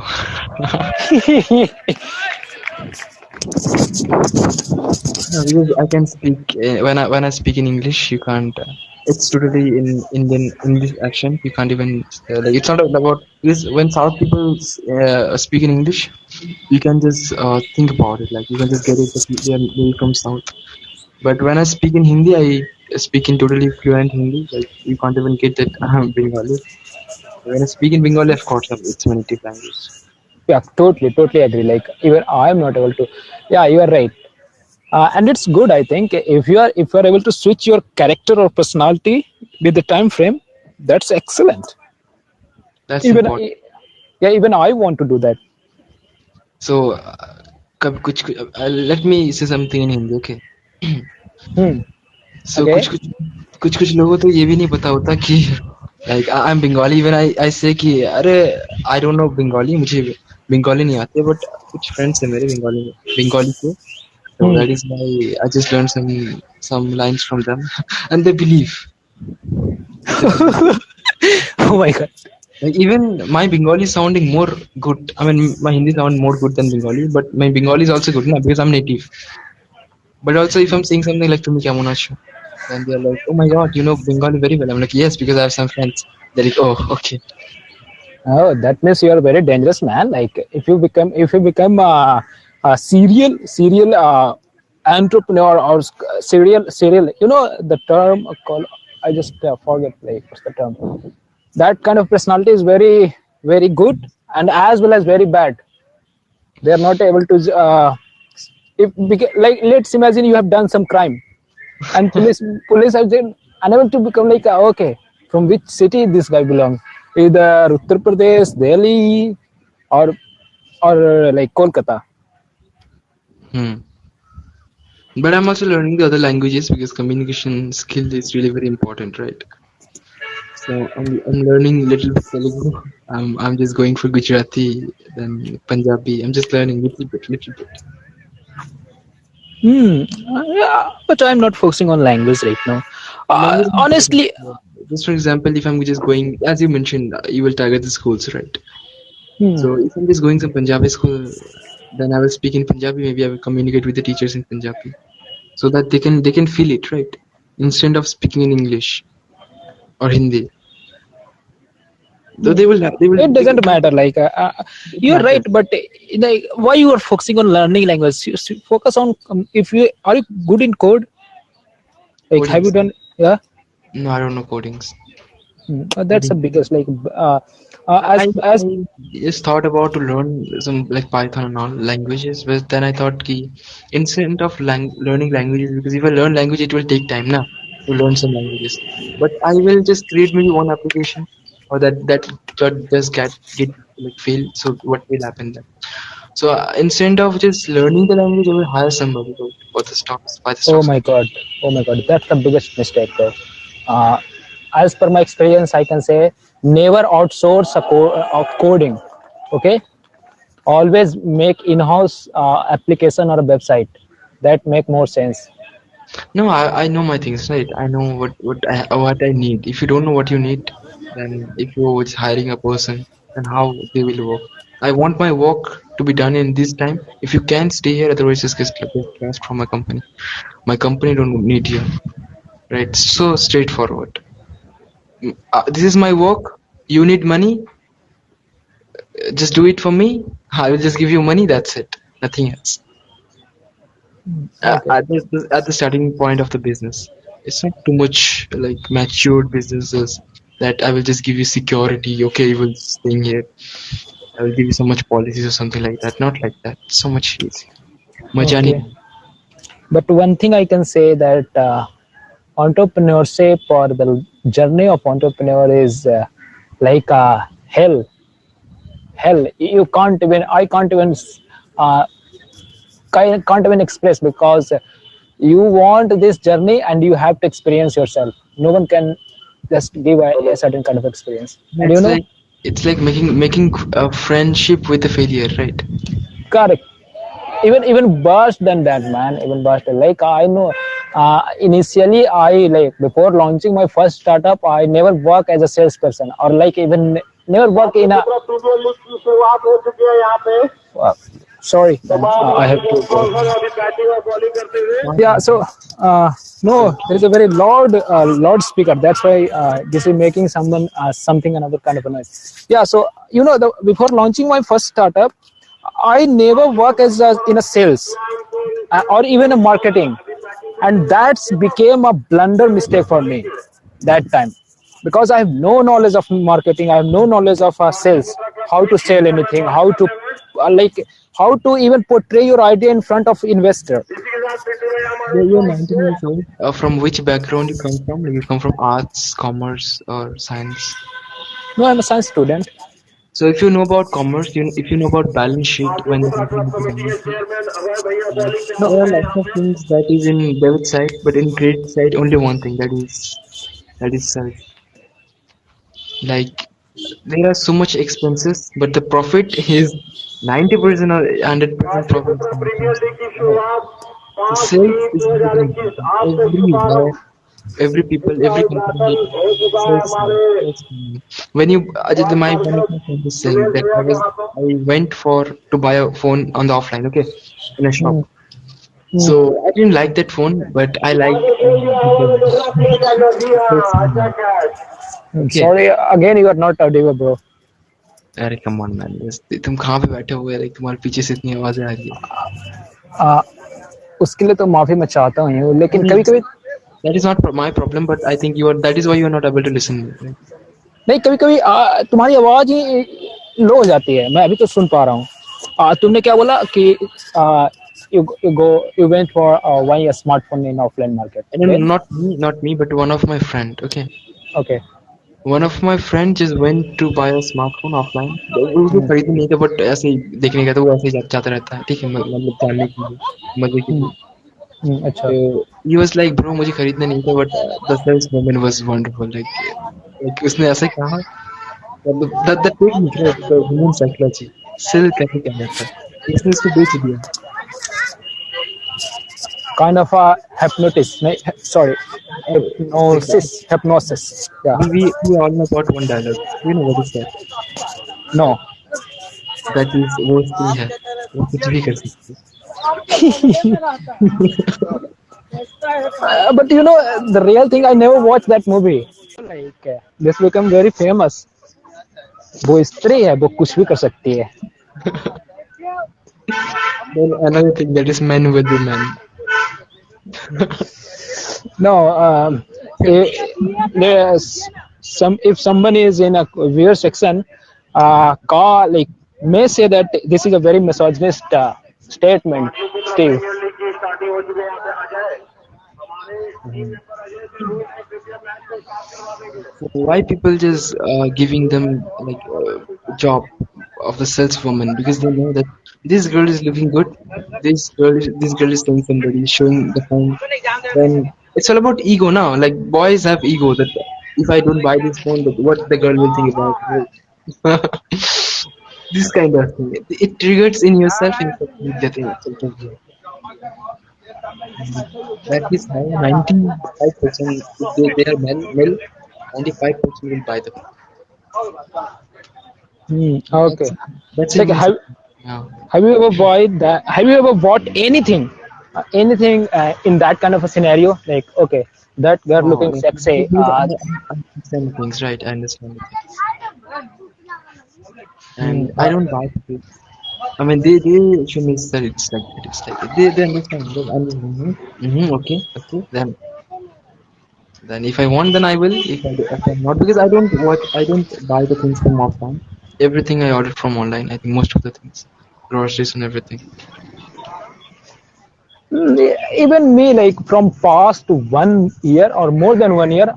No, because I can speak when I speak in English, you can't. It's totally in Indian English accent. You can't even like. It's not about because when South people speak in English, you can just think about it. Like you can just get it that they from South. But when I speak in Hindi, I speak in totally fluent Hindi. Like you can't even get that I'm Bengali. When I speak in Bengali, of course, it's my native language. Yeah, totally agree. Like even I am not able to. Yeah, you are right. And it's good. I think if you are able to switch your character or personality with the time frame, that's excellent. That's Even important. yeah, even I want to do that. So, let me say something in Hindi, okay? Hmm. So Okay. कुछ लोगों को तो ये भी नहीं पता होता कि like I'm Bengali when I say कि अरे I don't know Bengali मुझे Bengali नहीं आते but कुछ friends हैं मेरे Bengali के so Hmm. that is why I just learned some lines from them and they believe Oh my god. like even my Bengali is sounding more good. I mean my Hindi sound more good than Bengali but my Bengali is also good na because I'm native. But also, if I'm saying something like "Tumi kemon acho," then they're like, "Oh my God, you know Bengali very well." I'm like, "Yes, because I have some friends." They're like, "Oh, okay." Oh, that means you are a very dangerous man. Like if you become a serial entrepreneur or serial, you know the term called. I just forget like what's the term. That kind of personality is very good and as well as very bad. They are not able to if like let's imagine you have done some crime and police have been unable to become like okay, from which city this guy belongs, either Uttar Pradesh, Delhi, or like Kolkata. Hmm. But I'm also learning the other languages because communication skill is really very important, right? So I'm learning little bit Telugu. I'm just going for Gujarati, then Punjabi. I'm just learning little bit. Yeah, but I'm not focusing on language right now. Language is important. Honestly. Yeah. Just for example, if I'm just going, as you mentioned, you will target the schools, right? hmm, So if I'm just going some Punjabi school, then I will speak in Punjabi. Maybe I will communicate with the teachers in Punjabi, so that they can feel it, right? Instead of speaking in English or Hindi, so they will it they doesn't will matter like it you're right, matters. but like why you are focusing on learning language? Focus on if you are you good in code, like have you Codings. done? Yeah. No, I don't know codings. That's the Coding. biggest like I as just thought about to learn some like Python and all languages, but then I thought ki instead of learning languages, because if I learn language, it will take time now to learn some languages. But I will just create maybe one application, or that just get like fail. So what will happen then? So instead of just learning the language, I will hire somebody for the stocks by the oh stocks. my god, oh my god, that's the biggest mistake though. uh, as per my experience I can say never outsource a coding. Okay, always make in-house application or a website that make more sense. No, I know my things, right? I know what I need. If you don't know what you need, then if you're just hiring a person, then how they will work. I want my work to be done in this time. If you can't stay here, otherwise just get lost from my company. My company don't need you, right? So straightforward. This is my work. You need money. Just do it for me. I will just give you money. That's it. Nothing else. Okay. At the starting point of the business, it's not too much like matured businesses. that I will just give you security. Okay, you will staying here. I will give you so much policies or something like that. Not like that. So much easy. मजा Okay. नहीं. But one thing I can say that entrepreneurship or the journey of entrepreneur is like hell. Hell, you can't even. I can't even. Uh, can't even express because you want this journey and you have to experience yourself. No one can just give a certain kind of experience. And you It's know, like making a friendship with a failure, right? correct. Even worse than that, man. Even worse. Like I know, initially I like before launching my first startup, I never work as a salesperson or like even never work in a. Uh, sorry, man, I have to go. Yeah, so no, there is a very loud loudspeaker. That's why this is making someone something another kind of a noise. Yeah, so you know, before launching my first startup, I never work as in a sales or even a marketing, and that's became a blunder mistake for me that time because I have no knowledge of marketing. I have no knowledge of sales, how to sell anything, how to like how to even portray your idea in front of investor. You're 19 years old. From which background you come from? Like you come from arts, commerce, or science? No, I'm a science student. So if you know about commerce, if you know about balance sheet when the company has a balance sheet, No, there are lots of things that is in debit side, but in credit side, only one thing that is sales. Like there are so much expenses, but the profit is 90% or 100% profit is coming from sales. Right? So sales is very very important. Every people, every company need sales man, salesman. When you, my one of my friends is saying that I went for to buy a phone on the offline, okay, in a shop. mm, So mm. I didn't like that phone, but I liked the salesman. Okay. Sorry, again you are not audible, bro. अरे come on man, तुम कहाँ पे बैठे हुए, like तुम्हारे पीछे से इतनी आवाजें आ रही आ, उसके लिए तो माफी मैं चाहता हूँ लेकिन है. कभी कभी That is not my problem, but I think you are. That is why you are not able to listen me. Right? नहीं कभी कभी तुम्हारी आवाज ही लो हो जाती है मैं अभी तो सुन पा रहा हूँ तुमने क्या बोला कि you go you went for buying a smartphone in offline market And then then not me, but one of my friend. Okay, okay one of my friend just went to buy a smartphone offline. वो उसको हम्म, खरीदने नहीं था, but ऐसे ही देखने का था, वो ऐसे ही जाता रहता है, ठीक है, मतलब जानने के लिए, मजे के लिए. अच्छा So he was like, bro, मुझे खरीदना नहीं था, but the sales woman was wonderful. Like उसने ऐसे कहा, मतलब the technique, right, the human psychology, sell कैसे क्या जाता है, उसने उसको बेच दिया. kind of a hypnotis sorry Like hypnosis yeah we all know about one dialogue. You know what is that? no That is वो स्त्री है, वो कुछ भी कर सकती but you know the real thing I never watched that movie like this become very famous वो स्त्री है वो कुछ भी कर सकती है है. Then another thing that is men with women. no there's some if someone is in a weird section call like may say that this is a very misogynist statement Steve Mhm. So why people just giving them like job of the saleswoman, because they know that this girl is looking good, this girl is telling somebody, showing the phone. Then it's all about ego now. Like boys have ego that if I don't buy this phone, that what the girl will think about me. This kind of thing. It triggers in yourself instead of getting something here. That is how 95%, if they are male, 95% will buy the phone. okay That's a like human system. Yeah. have you ever bought that have you ever bought anything in that kind of a scenario like okay that girl Oh, looking sexy I understand the things, right? I understand the things. hmm, And I don't buy things. I mean, they show me that it's like that. It's like that. They understand. They understand. Okay, okay. Then Then if I want, then I will. If I'm not, because I don't buy the things from offline. Everything I order from online. I think most of the things, groceries and everything. Even me, like from past 1 year or more than 1 year,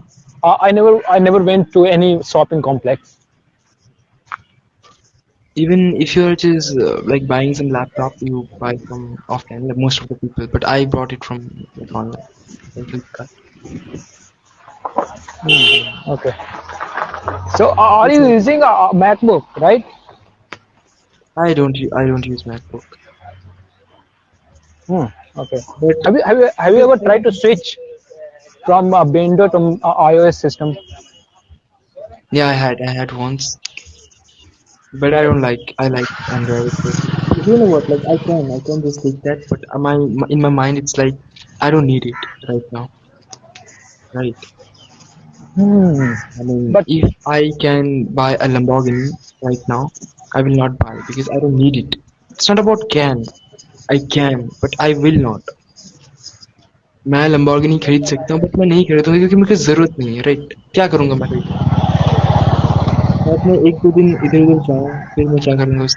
I never went to any shopping complex. Even if you're just like buying some laptop, you buy from offline, like most of the people. But I bought it from like online, from Flipkart. Okay. So are That's you it. using a MacBook, right? I don't use MacBook. Hmm. Okay. But Have you because ever I tried to don't, switch from Windows to iOS system? yeah, I had once, but I don't like. I like Android. So you know what? Like I can just take that, but in my mind, it's like I don't need it right now, right? Hmm. I mean, But if I can buy a Lamborghini right now, I will not buy because I don't need it. It's not about can. I can, but I will not. मैं Lamborghini खरीद सकता हूँ, but मैं नहीं खरीदूंगा क्योंकि मुझे जरूरत नहीं है, right? क्या करूंगा मैं खरीद के? साथ में एक दो दिन इधर उधर जाऊँ, फिर मैं क्या करूंगा उस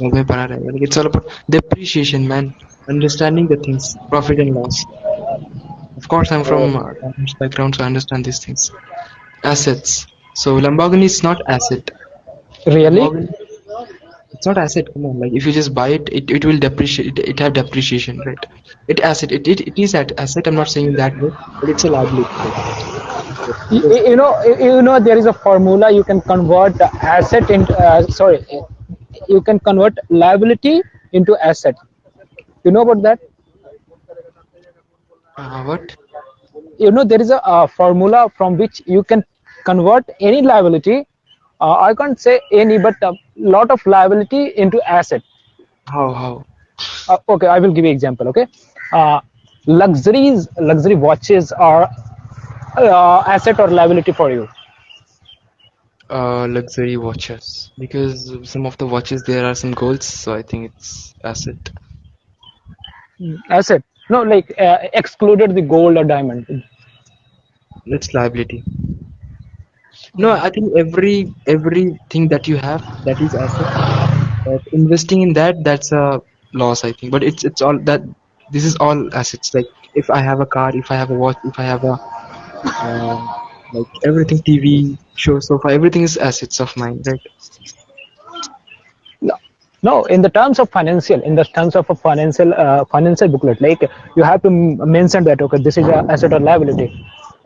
घर में पड़ा रहेगा. Like it's all about depreciation, man. Understanding the things, profit and loss. Of course, I'm from finance background, so I understand these things. Assets. So Lamborghini is not asset. really, Lamborghini, it's not asset. Come on, like if you just buy it, it will depreciate. It have depreciation, right? It asset. It is at asset. I'm not saying that way, but it's a liability. Right? Because you know there is a formula you can convert asset into sorry, you can convert liability into asset. You know about that? what? There is a formula from which you can convert any liability. I can't say any, but a lot of liability into asset. How? Okay, I will give you example. Okay, uh, luxury watches are asset or liability for you. Luxury watches. Because some of the watches there are some golds, so I think it's asset. Asset, no, like excluded the gold or diamond. It's liability. No, I think everything that you have, that is asset. But investing in that, that's a loss, I think. But it's all that. This is all assets. Like if I have a car, if I have a watch, if I have a uh, like everything, TV, show, sofa, everything is assets of mine, right? No, no. In the terms of a financial booklet, like you have to mention that okay, this is a asset or liability.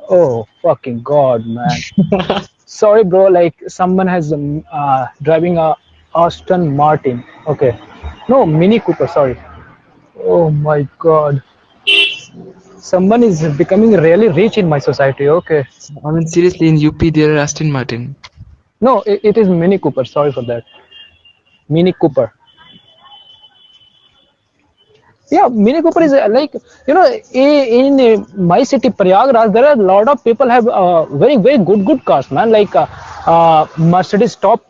Oh fucking god, man. Sorry, bro. Like someone has driving a Aston Martin. Okay, no, Mini Cooper. Sorry. Oh my god. Someone is becoming really rich in my society. Okay. I mean, seriously, in UP there are Aston Martin. No, it is Mini Cooper. Sorry for that. Mini Cooper. Yeah, Mini Cooper is like in my city Prayagraj there are a lot of people have very good cars, man. Like Mercedes, top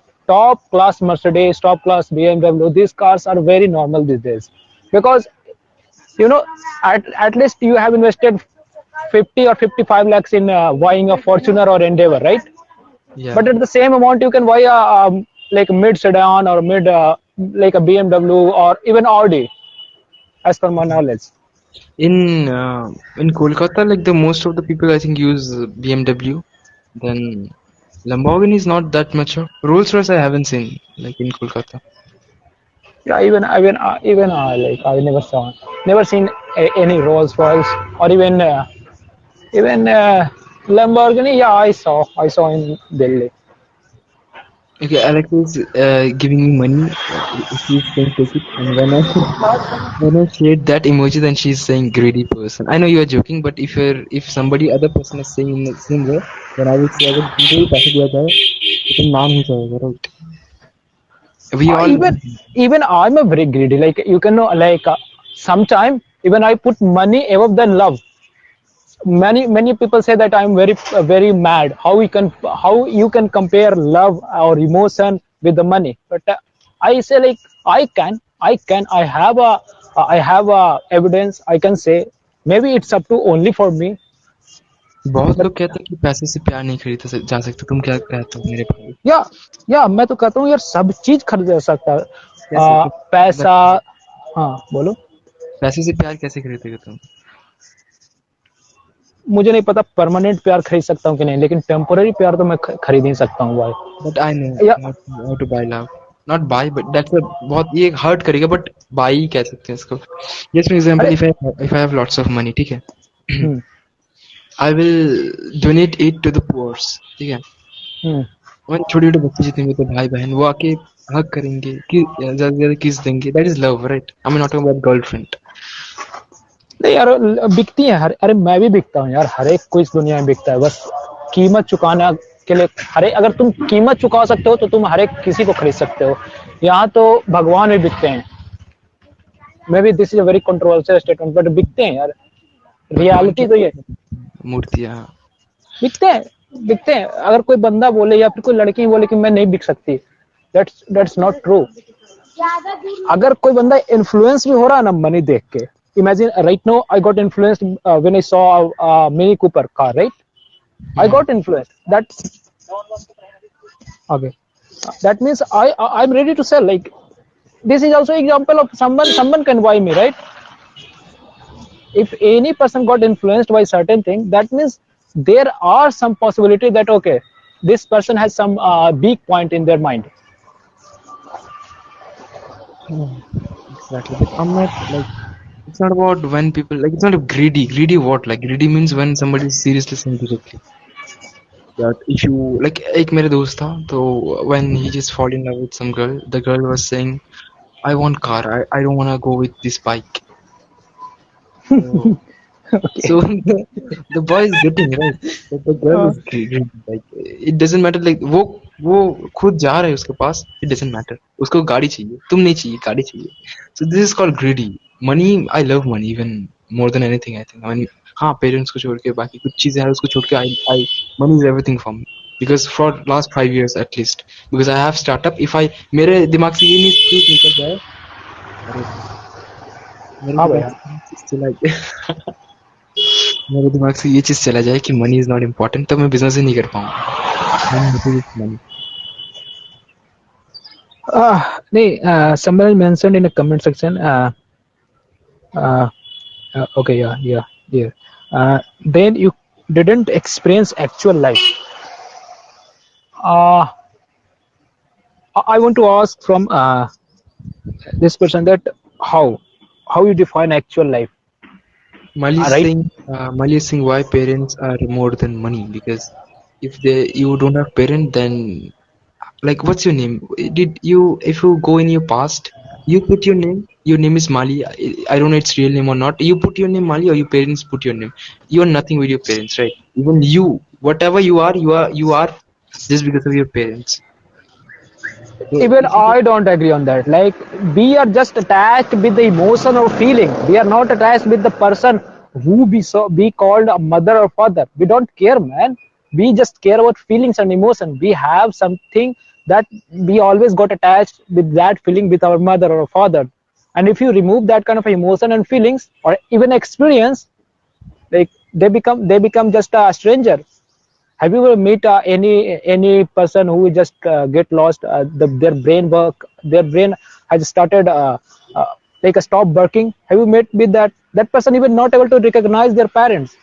class Mercedes, top class BMW. These cars are very normal these days because you know at least you have invested 50 or 55 lakhs in buying a Fortuner or Endeavor, right? Yeah. But at the same amount you can buy a like mid sedan or mid like a BMW or even Audi, as per my knowledge. In Kolkata, like the most of the people I think use BMW. Then Lamborghini is not that much. Rolls Royce I haven't seen like in Kolkata. Yeah, even like I never seen any Rolls Royce or even Lamborghini. Yeah, I saw in Delhi. Okay, Alex is giving me money. She's saying take it, and when I shared that emoji, then she's saying greedy person. I know you are joking, but if somebody other person is saying in the same way, then I will say अगर तुमको भी पैसे दिया जाए तो तुम मान ही जाएगा, right? We Uh, all even even I'm a very greedy. Like you can know, like sometime even I put money above than love. Many people say that I'm very mad. How you can compare love or emotion with the money? But I say like I have a evidence. I can say maybe it's up to only for me. बहुत But लोग कहते हैं कि पैसे से प्यार नहीं खरीदा जा सकता। तुम क्या कहते हो मेरे भाई? या या मैं तो कहता हूँ यार सब चीज खरीदा जा सकता है। कैसे पैसा। मतलब हाँ बोलो। पैसे से प्यार कैसे खरीदोगे तुम? मुझे नहीं पता परमानेंट प्यार खरीद सकता हूँ कि नहीं, लेकिन टेम्पोररी प्यार तो मैं खरीद ही सकता हूँ बट आई नो भाई। Yeah how to buy love. Not buy but that's a बहुत ये हर्ट करेगा बट बाय ही कह सकते हैं इसको। जस्ट फॉर एग्जांपल अरे। If I have lots of money, ठीक है, hmm. I will donate it to the poors, ठीक है। हम्म। और छोटे छोटे बच्चे जितने भी होते हैं भाई बहन वो आके हक करेंगे कि ज्यादा से ज्यादा किस देंगे, that is love, right? I am not talking about girlfriend. नहीं यार, बिकती है हर, अरे मैं भी बिकता हूँ यार, हर एक को इस दुनिया में बिकता है, बस कीमत चुकाना के लिए हर एक, अगर तुम कीमत चुका सकते हो तो तुम हर एक किसी को खरीद सकते हो। यहाँ तो भगवान भी बिकते हैं। May be this is a very controversial statement, but बिकते हैं यार। भगवान रियलिटी तो क्या ये मूर्तियां। बिकते हैं। बिकते हैं, अगर कोई बंदा बोले या फिर कोई लड़की बोले कि मैं नहीं बिक सकती, दैट्स नॉट ट्रू। अगर कोई बंदा इन्फ्लुएंस भी हो रहा है ना मनी देख के, imagine right no I got influenced when I saw Mini Cooper car, right? I got influenced. Okay. That means I'm ready to sell. Like this is also example of someone can buy me, right? If any person got influenced by certain thing, that means there are some possibility that okay, this person has some weak point in their mind. Exactly, but I'm not like, it's not about when people like, it's not a greedy what, like greedy means when somebody is seriously saying directly that if you like, एक मेरे दोस्त था तो when he just fall in love with some girl, the girl was saying I want car, I don't want to go with this bike. So Okay. so the boy is getting right, but the girl Uh, is greedy. Like it doesn't matter, like वो खुद जा रहा है उसके पास, it doesn't matter, उसको गाड़ी चाहिए, तुम नहीं चाहिए, गाड़ी चाहिए. So this is called greedy. Money, I love money even more than anything, I think. I mean, हाँ पेरेंट्स को छोड़ के बाकी कुछ चीजें हैं उसको छोड़ के I money is everything for me. Because for last 5 years at least, because I have startup, if I मेरे दिमाग से ये नहीं चीज निकल जाए, अरे मेरे हाँ दिमाग भैया। से ये चीज चला जाए मेरे दिमाग से ये चीज चला जाए कि मनी इज नॉट इम्पोर्टेंट, तो मैं बिजनेस ही नहीं कर पाऊंगा। मनी। नहीं, somebody mentioned in a comment section. Uh, okay, yeah. Then you didn't experience actual life. Uh, I want to ask from this person that how you define actual life, right? Mali is saying why parents are more than money, because if they you don't have parent, then like what's your name? Did you if you go in your past, you put your name. Your name is Mali. I don't know its real name or not. You put your name Mali or your parents put your name. You are nothing with your parents, right? Even you, whatever you are just because of your parents. So Even if you I don't agree on that. Like we are just attached with the emotion or feeling. We are not attached with the person who be called a mother or father. We don't care, man. We just care about feelings and emotion. We have something that we always got attached with that feeling with our mother or father. And if you remove that kind of emotion and feelings or even experience, like they become just a stranger. Have you ever meet any person who just get lost? Their brain has started like a stop working. Have you met with that person even not able to recognize their parents?